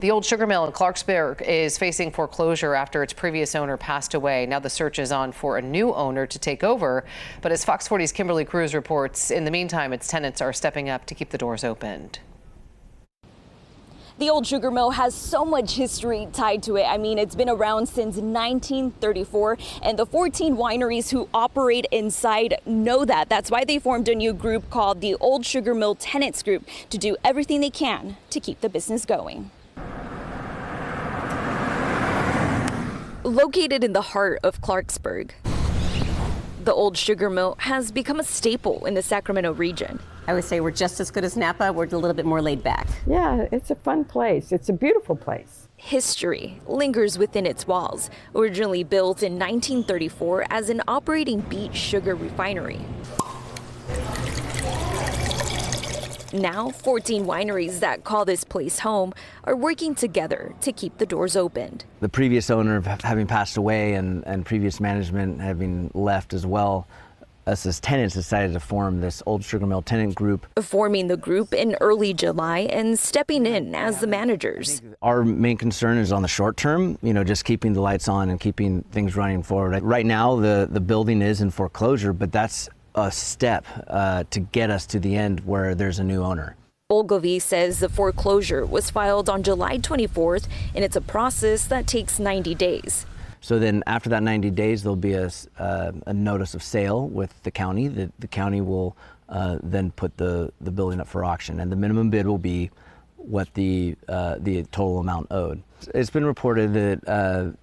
The old sugar mill in Clarksburg is facing foreclosure after its previous owner passed away. Now the search is on for a new owner to take over. But as Fox 40's Kimberly Cruz reports, in the meantime, its tenants are stepping up to keep the doors opened. The old sugar mill has so much history tied to it. I mean, it's been around since 1934, and the 14 wineries who operate inside know that. That's why they formed a new group called the Old Sugar Mill Tenants Group to do everything they can to keep the business going. Located in the heart of Clarksburg, the old sugar mill has become a staple in the Sacramento region. I would say we're just as good as Napa. We're a little bit more laid back. Yeah, it's a fun place. It's a beautiful place. History lingers within its walls. Originally built in 1934 as an operating beet sugar refinery. Now, 14 wineries that call this place home are working together to keep the doors opened. The previous owner having passed away and previous management having left as well, us as tenants decided to form this Old Sugar Mill Tenant Group. Forming the group in early July and stepping in as the managers. Our main concern is on the short term, just keeping the lights on and keeping things running forward. Right now, the building is in foreclosure, but that's a step to get us to the end where there's a new owner. Ogilvy says the foreclosure was filed on July 24th, and it's a process that takes 90 days. So then after that 90 days, there'll be a notice of sale with the county. The county will then put the building up for auction, and the minimum bid will be what the total amount owed. It's been reported that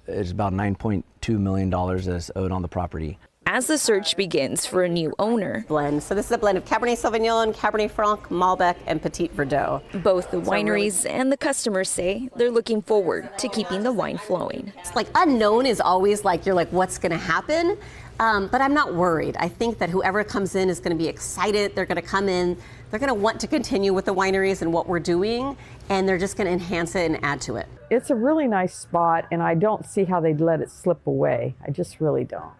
it's about $9.2 million that's owed on the property. As the search begins for a new owner. Blend. So this is a blend of Cabernet Sauvignon, Cabernet Franc, Malbec, and Petit Verdot. Both the wineries and the customers say they're looking forward to keeping the wine flowing. It's like unknown is always like, you're like, what's going to happen? But I'm not worried. I think that whoever comes in is going to be excited. They're going to come in. They're going to want to continue with the wineries and what we're doing, and they're just going to enhance it and add to it. It's a really nice spot, and I don't see how they'd let it slip away. I just really don't.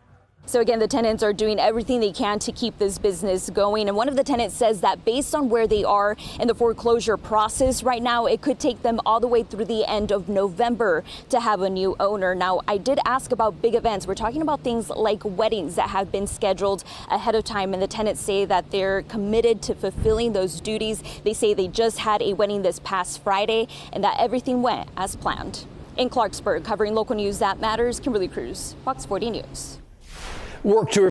So again, the tenants are doing everything they can to keep this business going. And one of the tenants says that based on where they are in the foreclosure process right now, it could take them all the way through the end of November to have a new owner. Now, I did ask about big events. We're talking about things like weddings that have been scheduled ahead of time. And the tenants say that they're committed to fulfilling those duties. They say they just had a wedding this past Friday and that everything went as planned. In Clarksburg, covering local news that matters, Kimberly Cruz, Fox 40 News. Work to